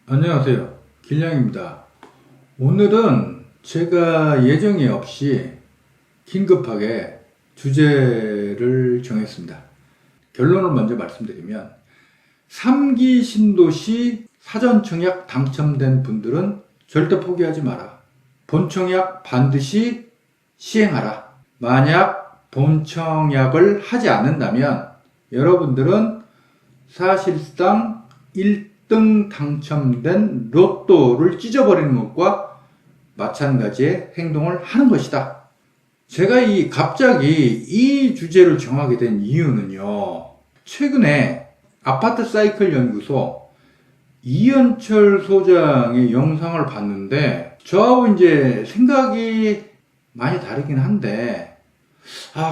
안녕하세요. 길냥입니다. 오늘은 제가 예정이 없이 긴급하게 주제를 정했습니다. 결론을 먼저 말씀드리면 3기 신도시 사전청약 당첨된 분들은 절대 포기하지 마라. 본청약 반드시 시행하라. 만약 본청약을 하지 않는다면 여러분들은 사실상 1등 당첨된 로또를 찢어버리는 것과 마찬가지의 행동을 하는 것이다. 제가 갑자기 이 주제를 정하게 된 이유는요. 최근에 아파트 사이클 연구소 이현철 소장의 영상을 봤는데 저하고 이제 생각이 많이 다르긴 한데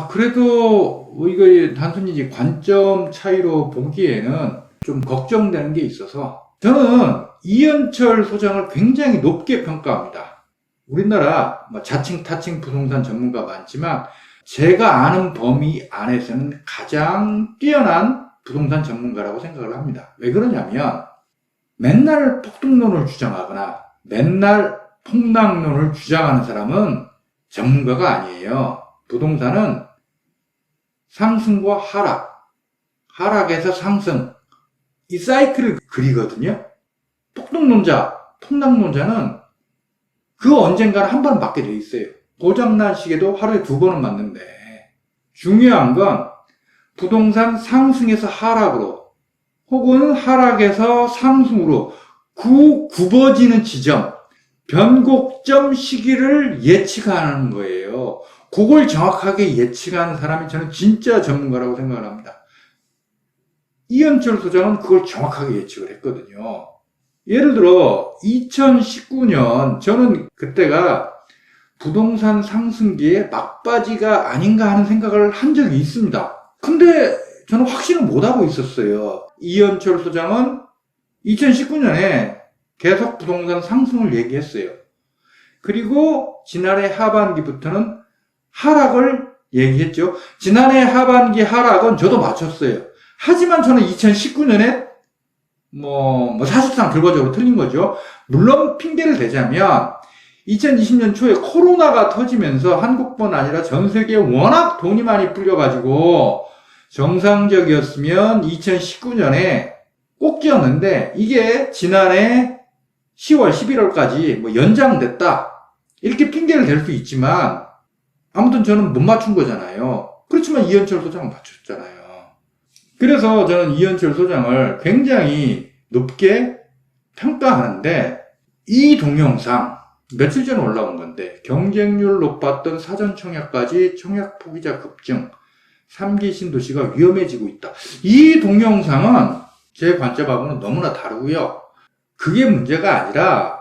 그래도 이거 단순히 이제 관점 차이로 보기에는 좀 걱정되는 게 있어서 저는 이현철 소장을 굉장히 높게 평가합니다. 우리나라 자칭 타칭 부동산 전문가 많지만 제가 아는 범위 안에서는 가장 뛰어난 부동산 전문가라고 생각을 합니다. 왜 그러냐면 맨날 폭등론을 주장하거나 맨날 폭락론을 주장하는 사람은 전문가가 아니에요. 부동산은 상승과 하락, 하락에서 상승, 이 사이클을 그리거든요. 폭등론자, 폭락론자는 그 언젠가는 한 번 맞게 돼 있어요. 고장난 시계도 하루에 2번은 맞는데 중요한 건 부동산 상승에서 하락으로 혹은 하락에서 상승으로 굽어지는 지점, 변곡점 시기를 예측하는 거예요. 그걸 정확하게 예측하는 사람이 저는 진짜 전문가라고 생각을 합니다. 이현철 소장은 그걸 정확하게 예측을 했거든요. 예를 들어 2019년 저는 그때가 부동산 상승기의 막바지가 아닌가 하는 생각을 한 적이 있습니다. 근데 저는 확신을 못하고 있었어요. 이현철 소장은 2019년에 계속 부동산 상승을 얘기했어요. 그리고 지난해 하반기부터는 하락을 얘기했죠. 지난해 하반기 하락은 저도 맞췄어요. 하지만 저는 2019년에 사실상 결과적으로 틀린 거죠. 물론 핑계를 대자면 2020년 초에 코로나가 터지면서 한국뿐 아니라 전 세계에 워낙 돈이 많이 풀려가지고 정상적이었으면 2019년에 꼭지였는데 이게 지난해 10월, 11월까지 연장됐다. 이렇게 핑계를 댈 수 있지만 아무튼 저는 못 맞춘 거잖아요. 그렇지만 이현철 소장은 맞췄잖아요. 그래서 저는 이현철 소장을 굉장히 높게 평가하는데 이 동영상 며칠 전에 올라온 건데 경쟁률 높았던 사전청약까지 청약 포기자 급증 3기 신도시가 위험해지고 있다. 이 동영상은 제 관점하고는 너무나 다르고요. 그게 문제가 아니라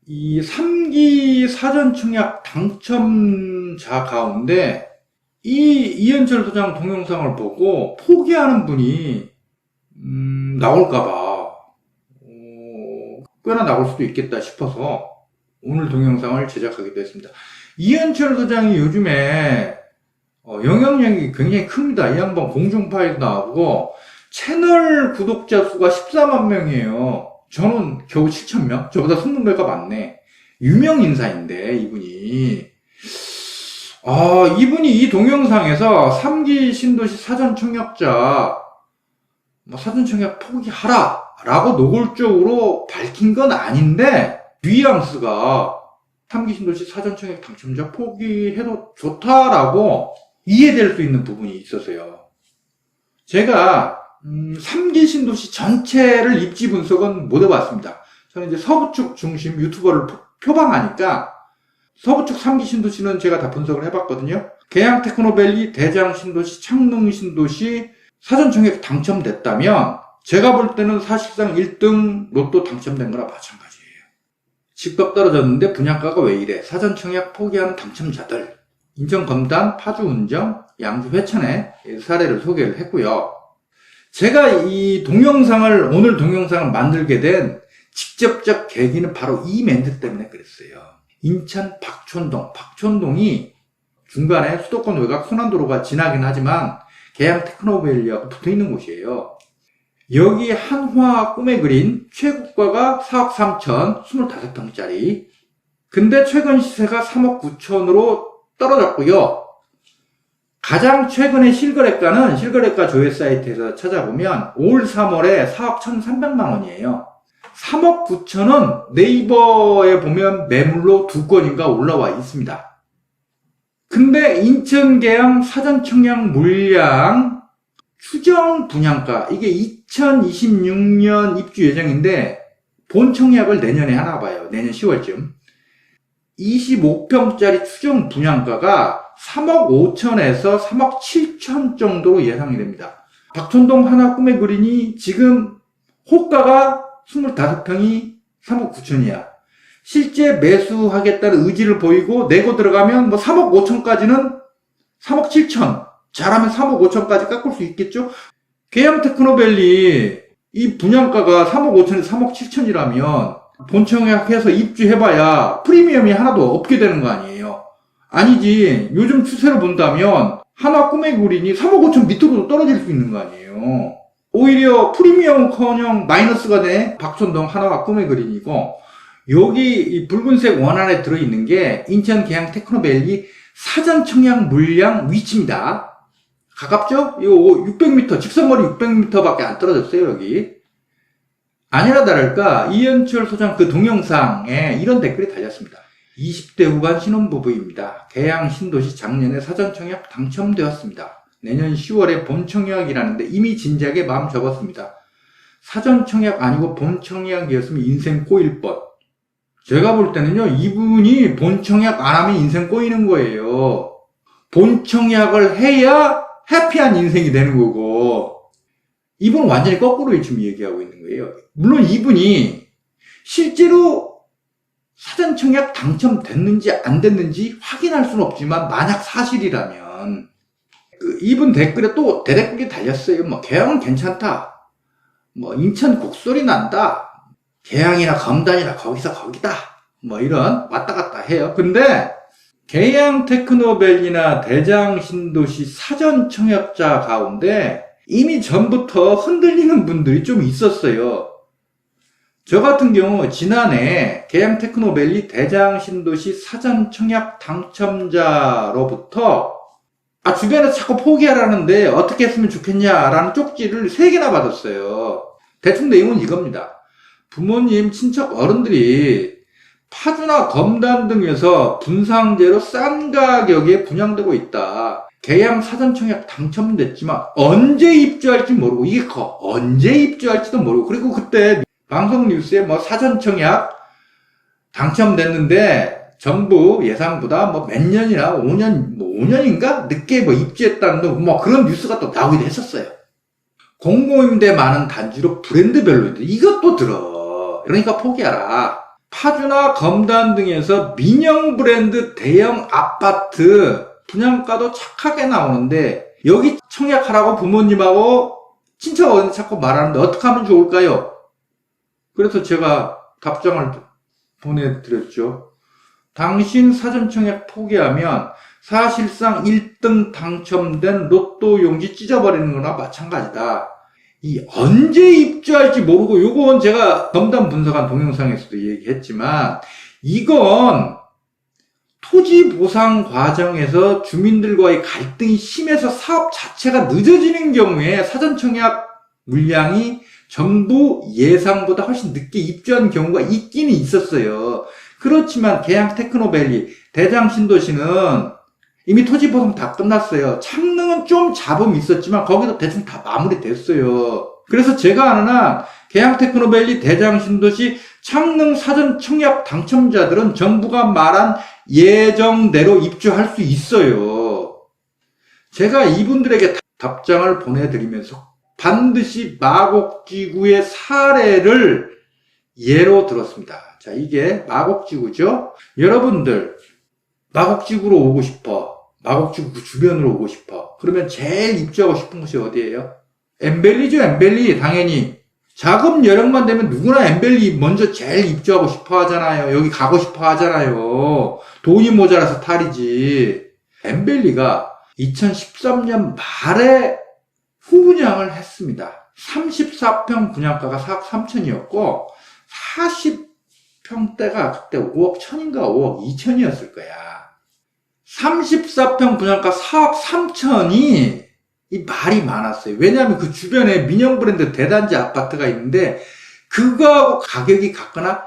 이 3기 사전청약 당첨자 가운데 이현철 소장 동영상을 보고 포기하는 분이 나올까봐 꽤나 나올 수도 있겠다 싶어서 오늘 동영상을 제작하기도 했습니다. 이현철 소장이 요즘에 영향력이 굉장히 큽니다. 이 양반 공중파에도 나오고 채널 구독자 수가 14만 명이에요. 저는 겨우 7,000명? 저보다 20배가 많네. 유명 인사인데 이분이 이분이 이 동영상에서 3기 신도시 사전청약자 사전청약 포기하라 라고 노골적으로 밝힌 건 아닌데 뉘앙스가 3기 신도시 사전청약 당첨자 포기해도 좋다라고 이해될 수 있는 부분이 있어서요. 제가 3기 신도시 전체를 입지 분석은 못 해봤습니다. 저는 이제 서부축 중심 유튜버를 표방하니까 서부축 3기 신도시는 제가 다 분석을 해봤거든요. 계양 테크노밸리, 대장 신도시, 창릉 신도시 사전청약 당첨됐다면 제가 볼 때는 사실상 1등 로또 당첨된 거나 마찬가지예요. 집값 떨어졌는데 분양가가 왜 이래? 사전청약 포기하는 당첨자들 인천 검단, 파주 운정, 양주 회천에 사례를 소개를 했고요. 제가 오늘 동영상을 만들게 된 직접적 계기는 바로 이 멘트 때문에 그랬어요. 인천 박촌동이 중간에 수도권 외곽 순환도로가 지나긴 하지만 계양 테크노밸리하고 붙어있는 곳이에요. 여기 한화 꿈에 그린 최고가가 4억 3천 25평짜리. 근데 최근 시세가 3억 9천으로 떨어졌고요. 가장 최근의 실거래가 조회 사이트에서 찾아보면 올 3월에 4억 1,300만 원이에요. 3억 9천은 네이버에 보면 매물로 2건인가 올라와 있습니다. 근데 인천 계양 사전 청약 물량 추정 분양가, 이게 2026년 입주 예정인데 본 청약을 내년에 하나 봐요. 내년 10월쯤. 25평짜리 추정 분양가가 3억 5천에서 3억 7천 정도로 예상이 됩니다. 박촌동 하나 꿈의 그린이 지금 호가가 25평이 3억 9천이야. 실제 매수하겠다는 의지를 보이고 내고 들어가면 뭐 3억 5천까지는 3억 7천, 잘하면 3억 5천까지 깎을 수 있겠죠? 계양 테크노밸리 이 분양가가 3억 5천에서 3억 7천이라면 본청약해서 입주해봐야 프리미엄이 하나도 없게 되는 거 아니에요? 아니지. 요즘 추세로 본다면 하나 꿈의 그린이 3억 5천 밑으로도 떨어질 수 있는 거 아니에요? 오히려 프리미엄커녕 마이너스가 돼. 박촌동 하나 꿈의 그린이고, 여기 이 붉은색 원 안에 들어있는 게 인천 계양 테크노밸리 사전 청약 물량 위치입니다. 가깝죠? 이거 600m, 직선거리 600m밖에 안 떨어졌어요, 여기. 아니라 다를까, 이현철 소장 그 동영상에 이런 댓글이 달렸습니다. 20대 후반 신혼부부입니다. 계양 신도시 작년에 사전 청약 당첨되었습니다. 내년 10월에 본 청약이라는데 이미 진작에 마음 접었습니다. 사전 청약 아니고 본 청약이었으면 인생 꼬일 뻔. 제가 볼 때는요, 이분이 본 청약 안 하면 인생 꼬이는 거예요. 본 청약을 해야 해피한 인생이 되는 거고, 이분은 완전히 거꾸로 지금 얘기하고 있는 거예요. 물론 이분이 실제로 사전 청약 당첨됐는지 안 됐는지 확인할 수는 없지만, 만약 사실이라면 이분 댓글에 또 대댓글이 달렸어요. 뭐 계양은 괜찮다, 뭐 인천 곡소리 난다, 계양이나 검단이나 거기서 거기다, 뭐 이런 왔다 갔다 해요. 근데 계양 테크노밸리나 대장 신도시 사전 청약자 가운데 이미 전부터 흔들리는 분들이 좀 있었어요. 저 같은 경우 지난해 계양 테크노밸리 대장 신도시 사전 청약 당첨자로부터 주변에서 자꾸 포기하라는데 어떻게 했으면 좋겠냐라는 쪽지를 3개나 받았어요. 대충 내용은 이겁니다. 부모님, 친척, 어른들이 파주나 검단 등에서 분상제로 싼 가격에 분양되고 있다. 계양 사전 청약 당첨됐지만 언제 입주할지 모르고, 이게 언제 입주할지도 모르고, 그리고 그때 방송 뉴스에 뭐 사전 청약 당첨됐는데 정부 예상보다 뭐 몇 년이나 5년, 뭐 5년인가 늦게 뭐 입주했다는 뭐 그런 뉴스가 또 나오기도 했었어요. 공공임대 많은 단지로 브랜드별로 이것도 들어. 그러니까 포기하라. 파주나 검단 등에서 민영 브랜드 대형 아파트 분양가도 착하게 나오는데 여기 청약하라고 부모님하고 친척 어른이 자꾸 말하는데 어떻게 하면 좋을까요? 그래서 제가 답장을 보내드렸죠. 당신 사전 청약 포기하면 사실상 1등 당첨된 로또 용지 찢어버리는 거나 마찬가지다. 이 언제 입주할지 모르고, 요건 제가 검단 분석한 동영상에서도 얘기했지만, 이건 토지 보상 과정에서 주민들과의 갈등이 심해서 사업 자체가 늦어지는 경우에 사전 청약 물량이 정부 예상보다 훨씬 늦게 입주한 경우가 있기는 있었어요. 그렇지만 계양 테크노밸리, 대장 신도시는 이미 토지 보상 다 끝났어요. 창릉은 좀 잡음이 있었지만 거기도 대충 다 마무리됐어요. 그래서 제가 아는 한 계양 테크노밸리, 대장 신도시, 창릉 사전 청약 당첨자들은 정부가 말한 예정대로 입주할 수 있어요. 제가 이분들에게 답장을 보내드리면서 반드시 마곡지구의 사례를 예로 들었습니다. 자, 이게 마곡지구죠. 여러분들 마곡지구로 오고 싶어, 마곡지구 그 주변으로 오고 싶어, 그러면 제일 입주하고 싶은 곳이 어디예요? 엠벨리죠. 엠벨리. 당연히 자금 여력만 되면 누구나 엠벨리 먼저 제일 입주하고 싶어 하잖아요. 여기 가고 싶어 하잖아요. 돈이 모자라서 탈이지. 엠벨리가 2013년 말에 후분양을 했습니다. 34평 분양가가 4억 3천이었고 40평대가 그때 5억 1천인가 5억 2천이었을 거야. 34평 분양가 4억 3천이 이 말이 많았어요. 왜냐하면 그 주변에 민영 브랜드 대단지 아파트가 있는데 그거하고 가격이 같거나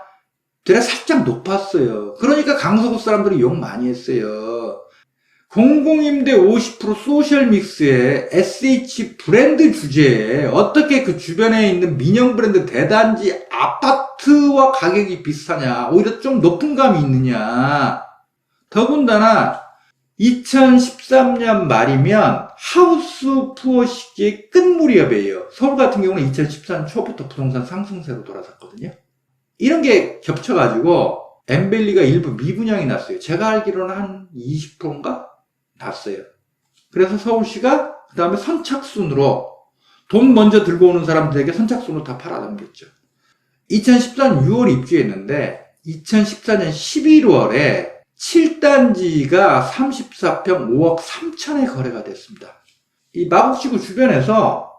되레 살짝 높았어요. 그러니까 강서구 사람들이 욕 많이 했어요. 공공임대 50% 소셜 믹스에 SH 브랜드 주제에 어떻게 그 주변에 있는 민영 브랜드 대단지 아파트와 가격이 비슷하냐, 오히려 좀 높은 감이 있느냐. 더군다나 2013년 말이면 하우스 푸어 시기의 끝무렵이에요. 서울 같은 경우는 2014년 초부터 부동산 상승세로 돌아섰거든요. 이런 게 겹쳐가지고 엠벨리가 일부 미분양이 났어요. 제가 알기로는 한 20%인가? 났어요. 그래서 서울시가 그 다음에 선착순으로 돈 먼저 들고 오는 사람들에게 선착순으로 다 팔아넘겼죠. 2014년 6월 입주했는데 2014년 11월에 7단지가 34평 5억 3천에 거래가 됐습니다. 이 마곡지구 주변에서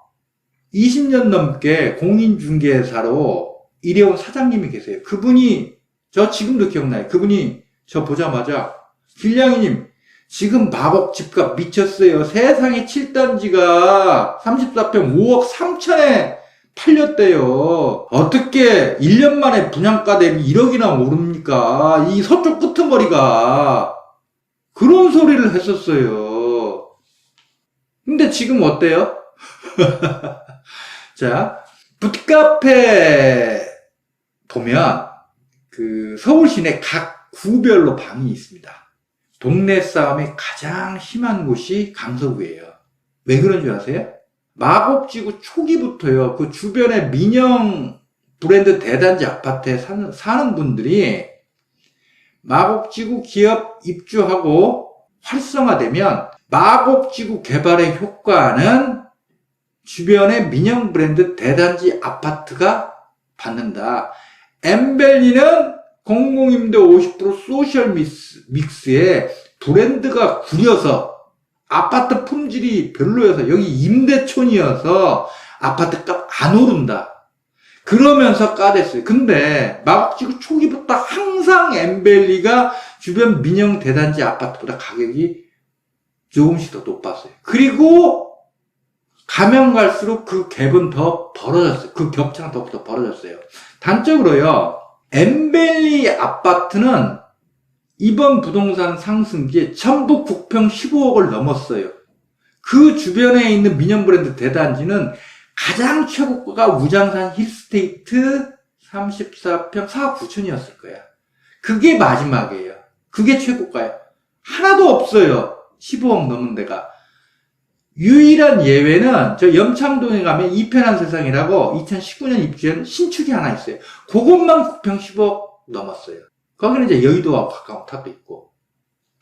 20년 넘게 공인중개사로 일해온 사장님이 계세요. 그분이 저 지금도 기억나요. 그분이 저 보자마자 길냥이님 지금 마곡 집값 미쳤어요. 세상에 7단지가 34평 5억 3천에 팔렸대요. 어떻게 1년 만에 분양가 대비 1억이나 오릅니까? 이 서쪽 끄트머리가 그런 소리를 했었어요. 근데 지금 어때요? 자, 붓카페 보면 그 서울 시내 각 구별로 방이 있습니다. 동네 싸움이 가장 심한 곳이 강서구예요. 왜 그런 줄 아세요? 마곡지구 초기부터요. 그 주변에 민영 브랜드 대단지 아파트에 사는 분들이 마곡지구 기업 입주하고 활성화되면 마곡지구 개발의 효과는 주변의 민영 브랜드 대단지 아파트가 받는다. 엠벨리는 공공임대 50% 소셜 믹스에 브랜드가 구려서 아파트 품질이 별로여서 여기 임대촌이어서 아파트 값 안 오른다. 그러면서 까댔어요. 근데 마곡지구 초기부터 항상 엠벨리가 주변 민영 대단지 아파트보다 가격이 조금씩 더 높았어요. 그리고 가면 갈수록 그 갭은 더 벌어졌어요. 그 격차는 더 벌어졌어요. 단적으로요. 엠벨리 아파트는 이번 부동산 상승기에 전부 국평 15억을 넘었어요. 그 주변에 있는 민영 브랜드 대단지는 가장 최고가가 우장산 힐스테이트 34평 4억 9천이었을 거야. 그게 마지막이에요. 그게 최고가예요. 하나도 없어요. 15억 넘은 데가. 유일한 예외는 저 염창동에 가면 이편한 세상이라고 2019년 입주한 신축이 하나 있어요. 그것만 국평 10억 넘었어요. 거기는 이제 여의도와 가까운 탑도 있고.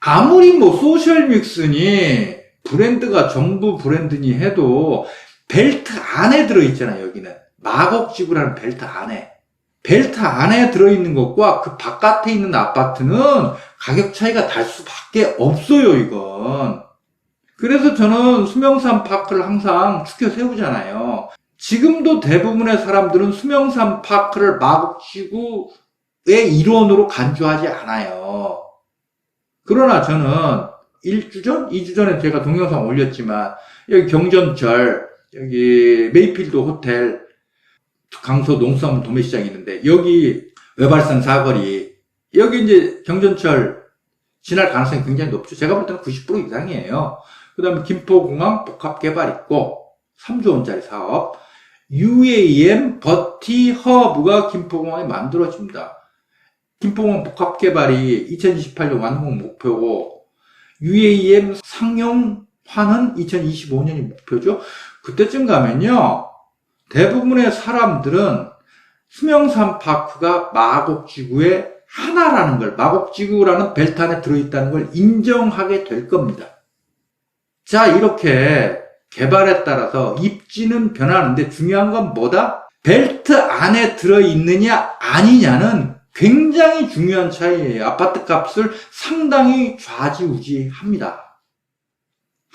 아무리 뭐 소셜 믹스니 브랜드가 전부 브랜드니 해도 벨트 안에 들어있잖아요. 여기는 마곡지구라는 벨트 안에. 벨트 안에 들어있는 것과 그 바깥에 있는 아파트는 가격 차이가 날 수밖에 없어요. 이건. 그래서 저는 수명산 파크를 항상 추켜 세우잖아요. 지금도 대부분의 사람들은 수명산 파크를 마곡지구의 일원으로 간주하지 않아요. 그러나 저는 1주 전? 2주 전에 제가 동영상 올렸지만 여기 경전철, 여기 메이필드 호텔, 강서 농수산물 도매시장이 있는데 여기 외발산 사거리, 여기 이제 경전철 지날 가능성이 굉장히 높죠. 제가 볼 때는 90% 이상이에요. 그 다음에 김포공항 복합개발 있고 3조 원짜리 사업, UAM 버티 허브가 김포공항에 만들어집니다. 김포공항 복합개발이 2028년 완공 목표고 UAM 상용화는 2025년이 목표죠. 그때쯤 가면요 대부분의 사람들은 수명산 파크가 마곡지구의 하나라는 걸, 마곡지구라는 벨트 안에 들어있다는 걸 인정하게 될 겁니다. 자, 이렇게 개발에 따라서 입지는 변하는데 중요한 건 뭐다? 벨트 안에 들어있느냐 아니냐는 굉장히 중요한 차이예요. 아파트 값을 상당히 좌지우지합니다.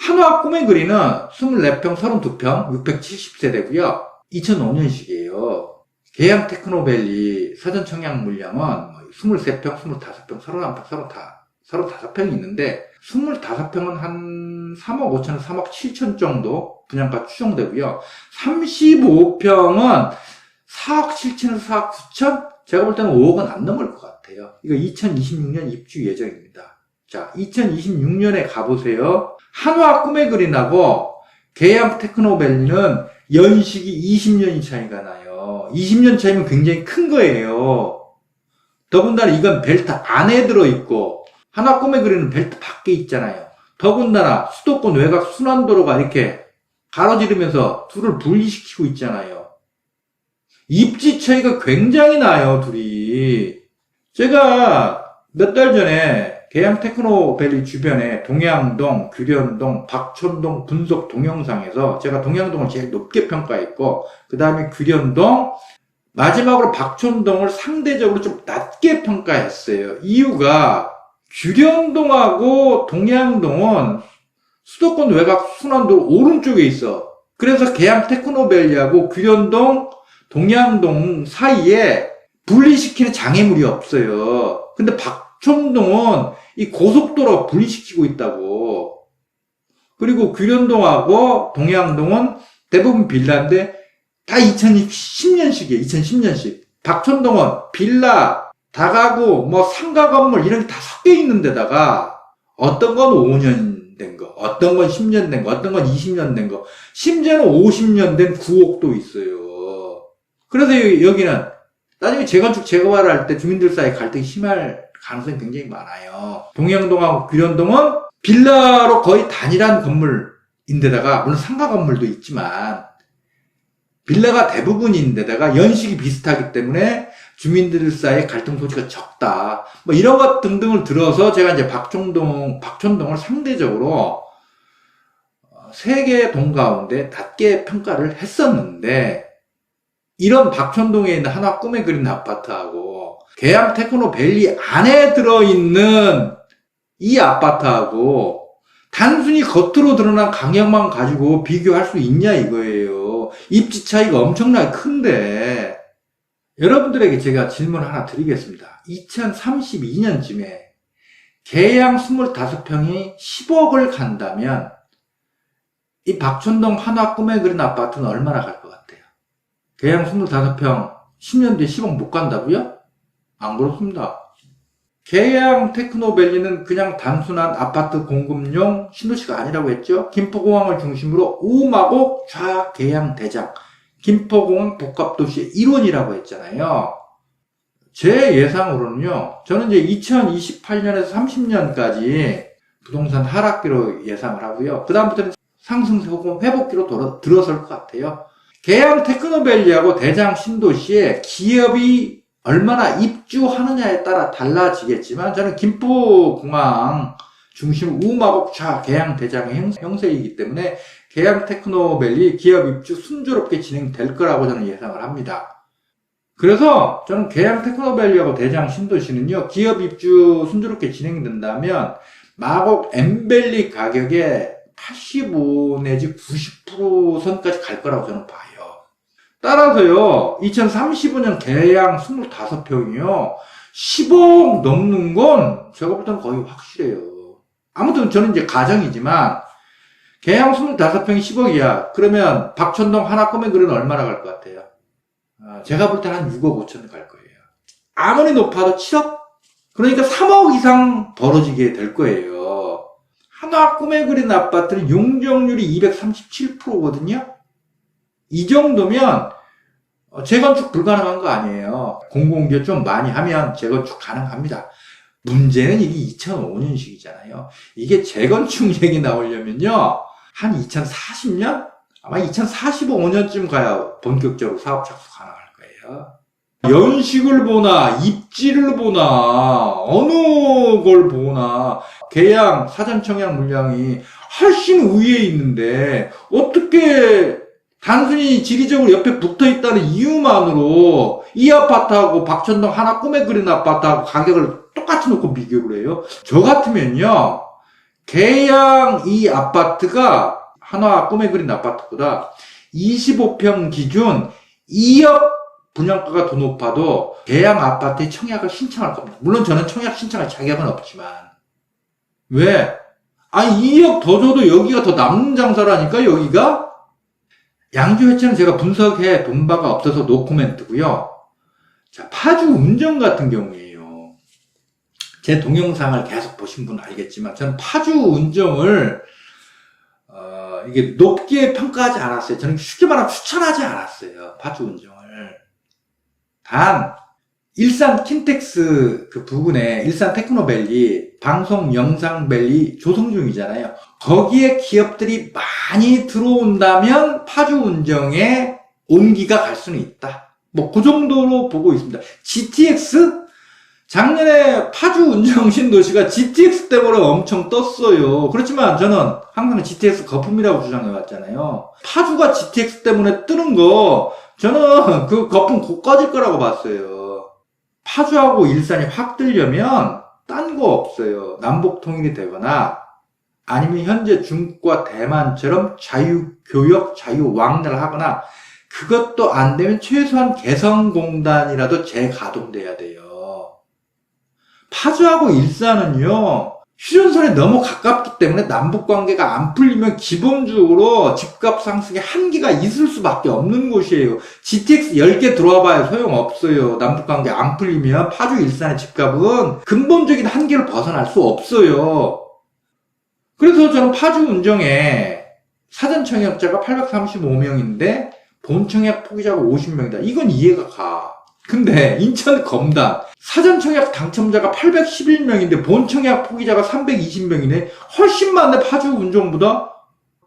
한화 꿈의 거리는 24평, 32평, 670세대고요. 2005년식이에요. 계양 테크노밸리 사전 청약 물량은 23평, 25평, 31평, 35평이 있는데 25평은 한 3억 5천, 3억 7천 정도 분양가 추정되고요. 35평은 4억 7천에서 4억 9천? 제가 볼 때는 5억은 안 넘을 것 같아요. 이거 2026년 입주 예정입니다. 자, 2026년에 가보세요. 한화 꿈의 그린하고 계양 테크노밸리는 연식이 20년이 차이가 나요. 20년 차이면 굉장히 큰 거예요. 더군다나 이건 벨트 안에 들어있고 한화 꿈의 그린은 벨트 밖에 있잖아요. 더군다나 수도권 외곽 순환도로가 이렇게 가로지르면서 둘을 분리시키고 있잖아요. 입지 차이가 굉장히 나요, 둘이. 제가 몇 달 전에 계양 테크노밸리 주변에 동양동, 규련동, 박촌동 분석 동영상에서 제가 동양동을 제일 높게 평가했고 그 다음에 규련동, 마지막으로 박촌동을 상대적으로 좀 낮게 평가했어요. 이유가 규련동하고 동양동은 수도권 외곽 순환도로 오른쪽에 있어. 그래서 계양 테크노밸리하고 규련동, 동양동 사이에 분리시키는 장애물이 없어요. 근데 박촌동은 이 고속도로가 분리시키고 있다고. 그리고 규련동하고 동양동은 대부분 빌라인데 다 2010년식이에요. 2010년식. 박촌동은 빌라, 다가구, 상가 건물 이런 게 다 섞여 있는 데다가 어떤 건 5년 된 거, 어떤 건 10년 된 거, 어떤 건 20년 된 거, 심지어는 50년 된 구옥도 있어요. 그래서 여기는 나중에 재건축 재개발을 할 때 주민들 사이 갈등이 심할 가능성이 굉장히 많아요. 동양동하고 규련동은 빌라로 거의 단일한 건물인데다가 물론 상가 건물도 있지만 빌라가 대부분인데다가 연식이 비슷하기 때문에 주민들 사이의 갈등 소지가 적다. 이런 것 등등을 들어서 제가 이제 박촌동을 상대적으로 3개 동 가운데 낮게 평가를 했었는데 이런 박촌동에 있는 한화 꿈의 그린 아파트하고 계양 테크노밸리 안에 들어있는 이 아파트하고 단순히 겉으로 드러난 강약만 가지고 비교할 수 있냐 이거예요. 입지 차이가 엄청나게 큰데 여러분들에게 제가 질문 하나 드리겠습니다. 2032년쯤에 계양 25평이 10억을 간다면 이 박촌동 한화 꿈의 그린 아파트는 얼마나 갈 것 같아요? 계양 25평 10년 뒤에 10억 못 간다고요? 안 그렇습니다. 계양 테크노밸리는 그냥 단순한 아파트 공급용 신도시가 아니라고 했죠. 김포공항을 중심으로 우마곡 좌계양 대장 김포공항 복합도시의 일원이라고 했잖아요. 제 예상으로는요. 저는 이제 2028년에서 30년까지 부동산 하락기로 예상을 하고요. 그 다음부터는 상승세 혹은 회복기로 들어설 것 같아요. 계양 테크노밸리하고 대장 신도시에 기업이 얼마나 입주하느냐에 따라 달라지겠지만 저는 김포공항 중심 우마곡 좌계양 대장의 형세이기 때문에 계양 테크노밸리 기업 입주 순조롭게 진행될 거라고 저는 예상을 합니다. 그래서 저는 계양 테크노밸리하고 대장 신도시는요, 기업 입주 순조롭게 진행된다면 마곡 엠밸리 가격의 85 내지 90% 선까지 갈 거라고 저는 봐요. 따라서요, 2035년 계양 25평이요, 10억 넘는 건 제가 볼 때는 거의 확실해요. 아무튼 저는 이제 가정이지만, 계양 25평이 10억이야. 그러면 박촌동 한화 꿈의 그린 얼마나 갈 것 같아요? 제가 볼 때는 한 6억 5천 갈 거예요. 아무리 높아도 7억? 그러니까 3억 이상 벌어지게 될 거예요. 한화 꿈의 그린 아파트는 용적률이 237%거든요? 이 정도면 재건축 불가능한 거 아니에요. 공공기업 좀 많이 하면 재건축 가능합니다. 문제는 이게 2005년식이잖아요. 이게 재건축 얘기 나오려면요, 한 2040년? 아마 2045년쯤 가야 본격적으로 사업 착수 가능할 거예요. 연식을 보나, 입지를 보나, 어느 걸 보나, 계양, 사전청약 물량이 훨씬 위에 있는데, 어떻게 단순히 지리적으로 옆에 붙어 있다는 이유만으로 이 아파트하고 박촌동 한화 꿈의 그린 아파트하고 가격을 똑같이 놓고 비교를 해요? 저 같으면요, 계양 이 아파트가 한화 꿈에 그린 아파트보다 25평 기준 2억 분양가가 더 높아도 계양 아파트에 청약을 신청할 겁니다. 물론 저는 청약 신청할 자격은 없지만. 왜? 아니 2억 더 줘도 여기가 더 남는 장사라니까 여기가? 양주 회차는 제가 분석해 본 바가 없어서 노코멘트고요. 자, 파주 운정 같은 경우에요. 제 동영상을 계속 보신 분은 알겠지만 저는 파주 운정을 이게 높게 평가하지 않았어요. 저는 쉽게 말하면 추천하지 않았어요. 파주 운정을. 단 일산 킨텍스 그 부근에 일산 테크노밸리, 방송 영상밸리 조성 중이잖아요. 거기에 기업들이 많이 들어온다면 파주 운정에 온기가 갈 수는 있다. 뭐 그 정도로 보고 있습니다. GTX? 작년에 파주 운정 신도시가 GTX 때문에 엄청 떴어요. 그렇지만 저는 항상 GTX 거품이라고 주장해 왔잖아요. 파주가 GTX 때문에 뜨는 거 저는 그 거품 곧 꺼질 거라고 봤어요. 파주하고 일산이 확 뜨려면 딴 거 없어요. 남북 통일이 되거나 아니면 현재 중국과 대만처럼 자유교역, 자유왕래를 하거나 그것도 안 되면 최소한 개성공단이라도 재가동돼야 돼요. 파주하고 일산은요, 휴전선에 너무 가깝기 때문에 남북관계가 안 풀리면 기본적으로 집값 상승의 한계가 있을 수밖에 없는 곳이에요. GTX 10개 들어와 봐야 소용없어요. 남북관계 안 풀리면 파주 일산의 집값은 근본적인 한계를 벗어날 수 없어요. 그래서 저는 파주 운정에 사전 청약자가 835명인데 본 청약 포기자가 50명이다. 이건 이해가 가. 근데 인천 검단 사전 청약 당첨자가 811명인데 본 청약 포기자가 320명이네. 훨씬 많네. 파주 운정보다.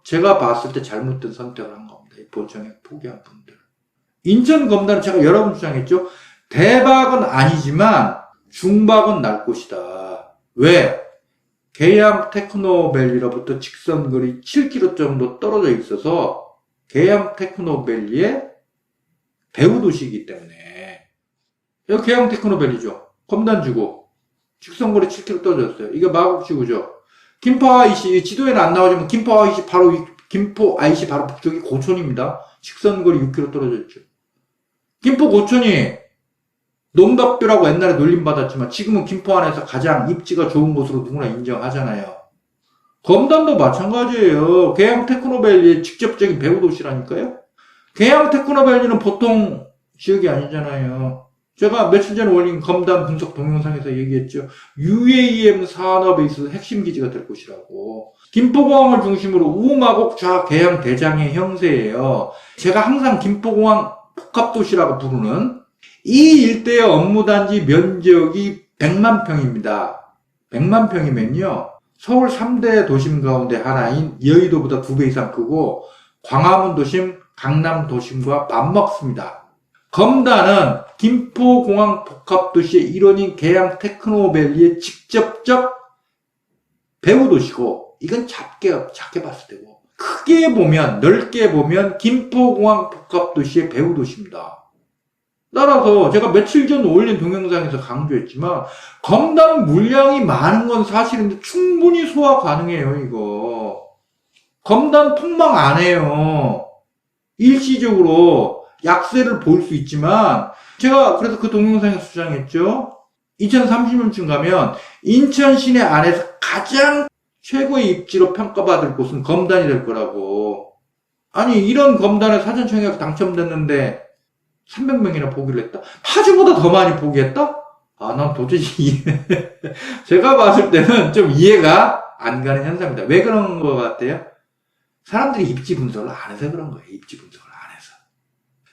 제가 봤을 때 잘못된 선택을 한 겁니다. 이 본 청약 포기한 분들. 인천 검단은 제가 여러 번 주장했죠. 대박은 아니지만 중박은 날 것이다. 왜? 계양 테크노밸리로부터 직선거리 7km 정도 떨어져 있어서 계양 테크노밸리의 배후 도시이기 때문에. 여기 계양 테크노밸리죠. 검단지구. 직선거리 7km 떨어졌어요. 이게 마곡지구죠. 김포 IC, 지도에는 안 나오지만 김포 IC 바로 북쪽이 고촌입니다. 직선거리 6km 떨어져 있죠. 김포 고촌이 농덕뷰라고 옛날에 놀림받았지만 지금은 김포 안에서 가장 입지가 좋은 곳으로 누구나 인정하잖아요. 검단도 마찬가지예요. 계양 테크노밸리의 직접적인 배후 도시라니까요. 계양 테크노밸리는 보통 지역이 아니잖아요. 제가 며칠 전에 올린 검단 분석 동영상에서 얘기했죠. UAM 산업에 있어서 핵심 기지가 될 곳이라고. 김포공항을 중심으로 우마곡 좌 계양 대장의 형세예요. 제가 항상 김포공항 복합도시라고 부르는 이 일대의 업무단지 면적이 100만 평입니다. 100만 평이면요. 서울 3대 도심 가운데 하나인 여의도보다 2배 이상 크고 광화문 도심, 강남 도심과 맞먹습니다. 검단은 김포공항 복합도시의 일원인 계양 테크노밸리의 직접적 배후 도시고 이건 작게 봤을 때고 크게 보면 넓게 보면 김포공항 복합도시의 배후 도시입니다. 따라서 제가 며칠 전 올린 동영상에서 강조했지만 검단 물량이 많은 건 사실인데 충분히 소화 가능해요. 이거 검단 폭망 안 해요. 일시적으로 약세를 볼 수 있지만 제가 그래서 그 동영상에서 주장했죠. 2030년쯤 가면 인천 시내 안에서 가장 최고의 입지로 평가받을 곳은 검단이 될 거라고. 아니 이런 검단에 사전 청약 당첨됐는데 300명이나 포기를 했다? 파주보다 더 많이 포기했다? 아, 난 도저히 제가 봤을 때는 좀 이해가 안 가는 현상입니다. 왜 그런 것 같아요? 사람들이 입지 분석을 안 해서 그런 거예요. 입지 분석을 안 해서.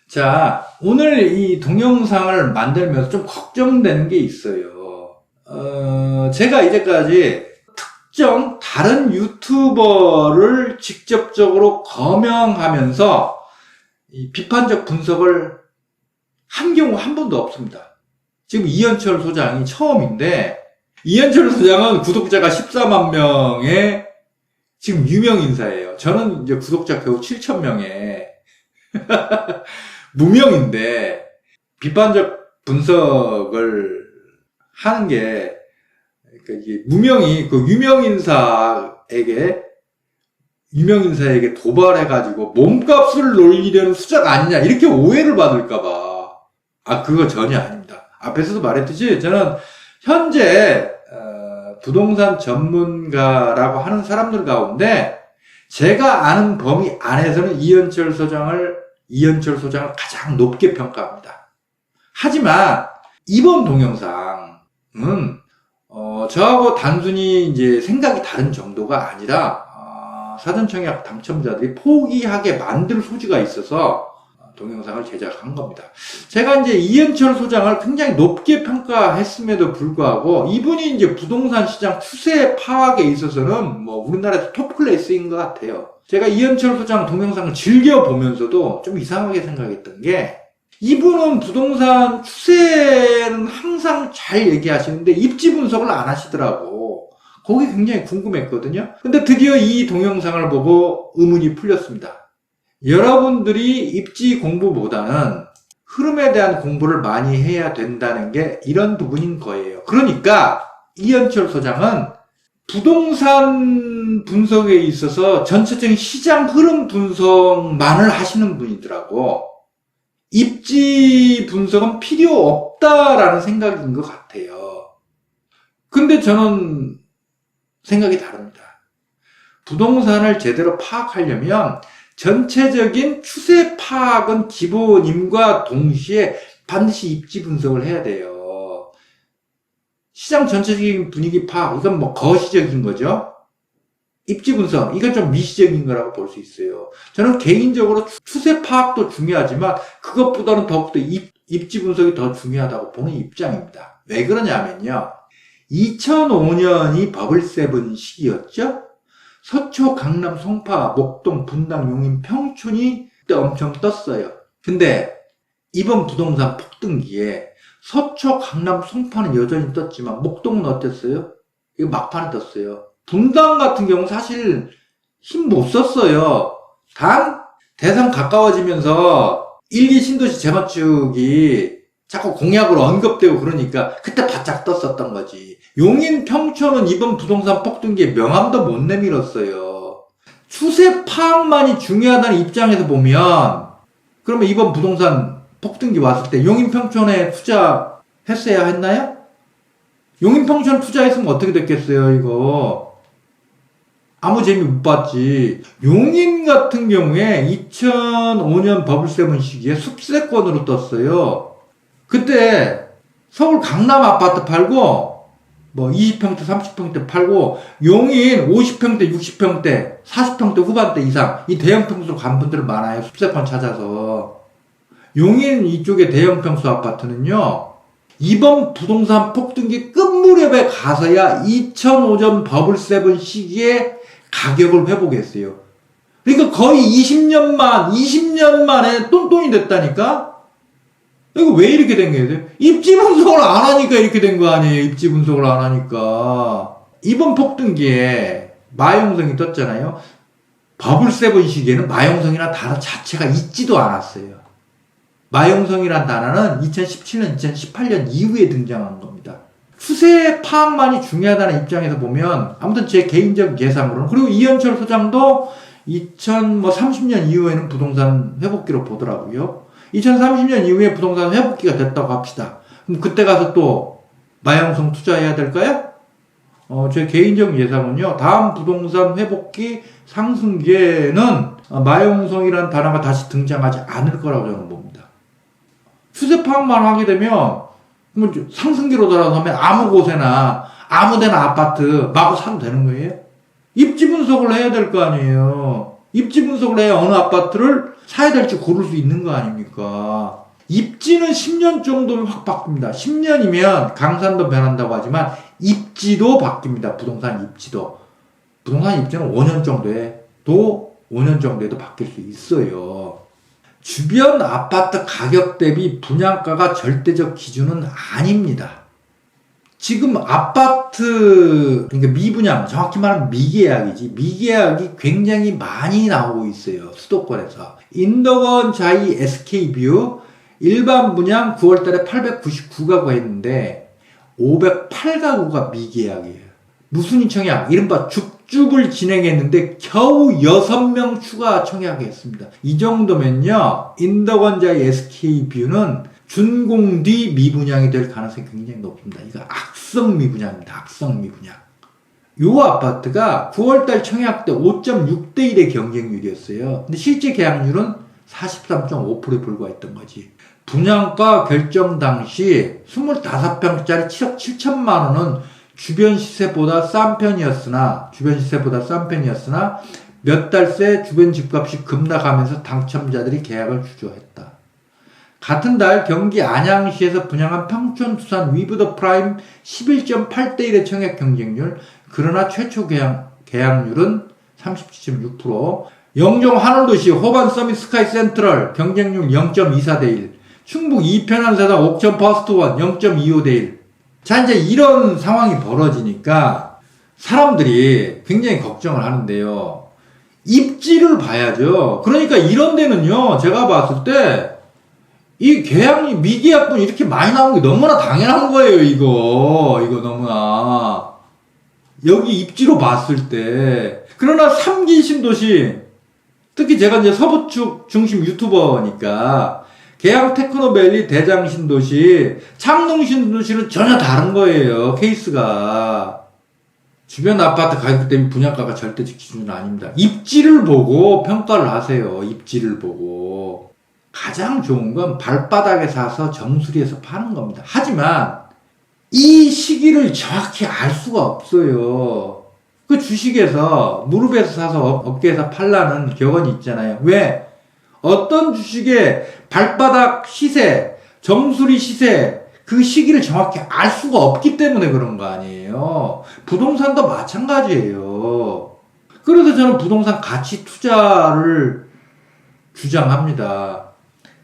자, 오늘 이 동영상을 만들면서 좀 걱정되는 게 있어요. 제가 이제까지 특정 다른 유튜버를 직접적으로 거명하면서 이 비판적 분석을 한 경우 한 번도 없습니다. 지금 이현철 소장이 처음인데 이현철 소장은 구독자가 14만 명의 지금 유명 인사예요. 저는 이제 구독자 겨우 7,000명에 무명인데 비판적 분석을 하는 게 그러니까 이게 무명이 그 유명인사에게 도발해가지고 몸값을 놀리려는 수작 아니냐 이렇게 오해를 받을까봐. 그거 전혀 아닙니다. 앞에서도 말했듯이 저는 현재 부동산 전문가라고 하는 사람들 가운데 제가 아는 범위 안에서는 이현철 소장을 가장 높게 평가합니다. 하지만 이번 동영상은 저하고 단순히 이제 생각이 다른 정도가 아니라 사전청약 당첨자들이 포기하게 만들 소지가 있어서 동영상을 제작한 겁니다. 제가 이제 이현철 소장을 굉장히 높게 평가했음에도 불구하고 이분이 이제 부동산 시장 추세 파악에 있어서는 뭐 우리나라에서 톱 클래스인 것 같아요. 제가 이현철 소장 동영상을 즐겨보면서도 좀 이상하게 생각했던 게 이분은 부동산 추세는 항상 잘 얘기하시는데 입지 분석을 안 하시더라고. 그게 굉장히 궁금했거든요. 근데 드디어 이 동영상을 보고 의문이 풀렸습니다. 여러분들이 입지 공부보다는 흐름에 대한 공부를 많이 해야 된다는 게 이런 부분인 거예요. 그러니까 이현철 소장은 부동산 분석에 있어서 전체적인 시장 흐름 분석만을 하시는 분이더라고. 입지 분석은 필요 없다라는 생각인 것 같아요. 근데 저는 생각이 다릅니다. 부동산을 제대로 파악하려면 전체적인 추세 파악은 기본임과 동시에 반드시 입지 분석을 해야 돼요. 시장 전체적인 분위기 파악, 이건 뭐 거시적인 거죠. 입지 분석, 이건 좀 미시적인 거라고 볼 수 있어요. 저는 개인적으로 추세 파악도 중요하지만 그것보다는 더욱더 입지 분석이 더 중요하다고 보는 입장입니다. 왜 그러냐면요. 2005년이 버블7 시기였죠? 서초, 강남, 송파, 목동, 분당, 용인, 평촌이 그때 엄청 떴어요. 근데 이번 부동산 폭등기에 서초, 강남, 송파는 여전히 떴지만 목동은 어땠어요? 이거 막판에 떴어요. 분당 같은 경우 사실 힘 못 썼어요. 단 대선 가까워지면서 1기 신도시 재건축이 자꾸 공약으로 언급되고 그러니까 그때 바짝 떴었던 거지. 용인, 평촌은 이번 부동산 폭등기에 명함도 못 내밀었어요. 추세 파악만이 중요하다는 입장에서 보면 그러면 이번 부동산 폭등기 왔을 때 용인, 평촌에 투자했어야 했나요? 용인, 평촌 투자했으면 어떻게 됐겠어요, 이거? 아무 재미 못 봤지. 용인 같은 경우에 2005년 버블7 시기에 숲세권으로 떴어요. 그때 서울 강남 아파트 팔고 뭐 20평대, 30평대 팔고 용인 50평대, 60평대, 40평대 후반대 이상 이 대형 평수로 간 분들 많아요. 숲세권 찾아서. 용인 이쪽의 대형 평수 아파트는요. 이번 부동산 폭등기 끝무렵에 가서야 2005년 버블7 시기에 가격을 회복했어요. 그러니까 거의 20년 만에 똔똔이 됐다니까? 이거 왜 이렇게 된 거예요? 입지 분석을 안 하니까 이렇게 된 거 아니에요? 입지 분석을 안 하니까. 이번 폭등기에 마용성이 떴잖아요. 버블7 시기에는 마용성이라는 단어 자체가 있지도 않았어요. 마용성이라는 단어는 2017년, 2018년 이후에 등장한 겁니다. 추세 파악만이 중요하다는 입장에서 보면 아무튼 제 개인적 예상으로는 그리고 이현철 소장도 2030년 이후에는 부동산 회복기로 보더라고요. 2030년 이후에 부동산 회복기가 됐다고 합시다. 그럼 그때 가서 또 마용성 투자해야 될까요? 제 개인적 예상은요. 다음 부동산 회복기 상승기에는 마용성이라는 단어가 다시 등장하지 않을 거라고 저는 봅니다. 추세 파악만 하게 되면 뭐 상승기로 돌아서면 아무 곳에나 아무데나 아파트 마구 사도 되는 거예요? 입지 분석을 해야 될 거 아니에요. 입지 분석을 해야 어느 아파트를 사야 될지 고를 수 있는 거 아닙니까? 입지는 10년 정도면 확 바뀝니다. 10년이면 강산도 변한다고 하지만 입지도 바뀝니다. 부동산 입지도. 부동산 입지는 5년 정도에도 바뀔 수 있어요. 주변 아파트 가격 대비 분양가가 절대적 기준은 아닙니다. 지금 아파트, 그러니까 미분양, 정확히 말하면 미계약이지. 미계약이 굉장히 많이 나오고 있어요. 수도권에서. 인덕원, 자이, SK뷰, 일반 분양 9월달에 899가구 했는데 508가구가 미계약이에요. 무순위 청약, 이른바 죽죽을 진행했는데 겨우 6명 추가 청약했습니다. 이 정도면요, 인덕원자의 SK뷰는 준공 뒤 미분양이 될 가능성이 굉장히 높습니다. 이거 악성 미분양입니다. 악성 미분양. 요 아파트가 9월달 청약 때 5.6대 1의 경쟁률이었어요. 근데 실제 계약률은 43.5%에 불과했던 거지. 분양가 결정 당시 25평짜리 7억 7천만 원은 주변 시세보다 싼 편이었으나 몇 달 새 주변 집값이 급락하면서 당첨자들이 계약을 주저했다. 같은 달 경기 안양시에서 분양한 평촌 두산 위브더 프라임 11.8대 1의 청약 경쟁률, 그러나 최초 계약률은 37.6%, 영종 하늘도시 호반 서밋 스카이 센트럴 경쟁률 0.24대 1, 충북 이편한사당 옥천 퍼스트원 0.25대 1. 자, 이제 이런 상황이 벌어지니까 사람들이 굉장히 걱정을 하는데요. 입지를 봐야죠. 그러니까 이런 데는요, 제가 봤을 때 이 계약이 미계약분이 이렇게 많이 나온 게 너무나 당연한 거예요. 이거 너무나 여기 입지로 봤을 때. 그러나 3기 신도시, 특히 제가 이제 서부축 중심 유튜버니까 계양 테크노밸리, 대장 신도시, 창릉 신도시는 전혀 다른 거예요. 케이스가. 주변 아파트 가격 대비 분양가가 절대적 기준은 아닙니다. 입지를 보고 평가를 하세요. 입지를 보고. 가장 좋은 건 발바닥에 사서 정수리에서 파는 겁니다. 하지만 이 시기를 정확히 알 수가 없어요. 그 주식에서 무릎에서 사서 어깨에서 팔라는 격언이 있잖아요. 왜? 어떤 주식의 발바닥 시세, 정수리 시세, 그 시기를 정확히 알 수가 없기 때문에 그런 거 아니에요. 부동산도 마찬가지예요. 그래서 저는 부동산 가치 투자를 주장합니다.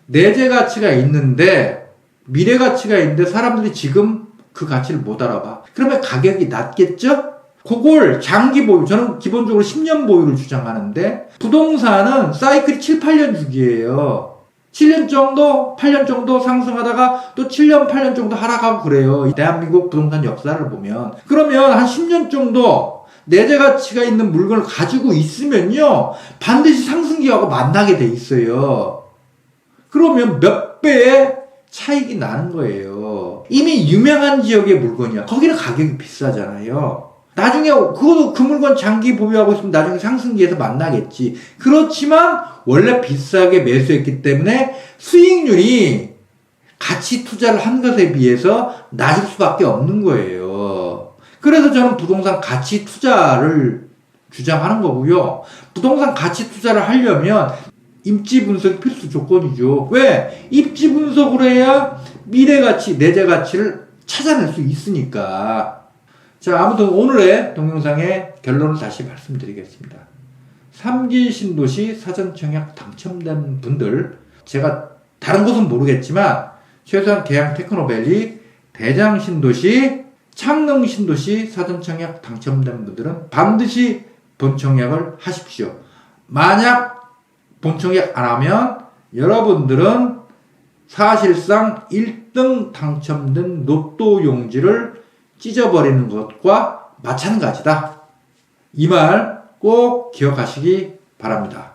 내재 가치가 있는데, 미래 가치가 있는데 사람들이 지금 그 가치를 못 알아봐. 그러면 가격이 낮겠죠? 그걸 장기 보유, 저는 기본적으로 10년 보유를 주장하는데, 부동산은 사이클이 7, 8년 주기예요. 7년 정도, 8년 정도 상승하다가 또 7년, 8년 정도 하락하고 그래요. 대한민국 부동산 역사를 보면. 그러면 한 10년 정도 내재 가치가 있는 물건을 가지고 있으면요, 반드시 상승기하고 만나게 돼 있어요. 그러면 몇 배의 차익이 나는 거예요. 이미 유명한 지역의 물건이야. 거기는 가격이 비싸잖아요. 나중에 그 물건 장기 보유하고 있으면 나중에 상승기에서 만나겠지. 그렇지만 원래 비싸게 매수했기 때문에 수익률이 가치 투자를 한 것에 비해서 낮을 수밖에 없는 거예요. 그래서 저는 부동산 가치 투자를 주장하는 거고요. 부동산 가치 투자를 하려면 입지 분석이 필수 조건이죠. 왜? 입지 분석을 해야 미래 가치, 내재 가치를 찾아낼 수 있으니까. 자, 아무튼 오늘의 동영상의 결론을 다시 말씀드리겠습니다. 3기 신도시 사전 청약 당첨된 분들, 제가 다른 곳은 모르겠지만 최소한 계양 테크노밸리, 대장 신도시, 창릉 신도시 사전 청약 당첨된 분들은 반드시 본청약을 하십시오. 만약 본청약 안 하면 여러분들은 사실상 1등 당첨된 로또 용지를 찢어버리는 것과 마찬가지다. 이 말 꼭 기억하시기 바랍니다.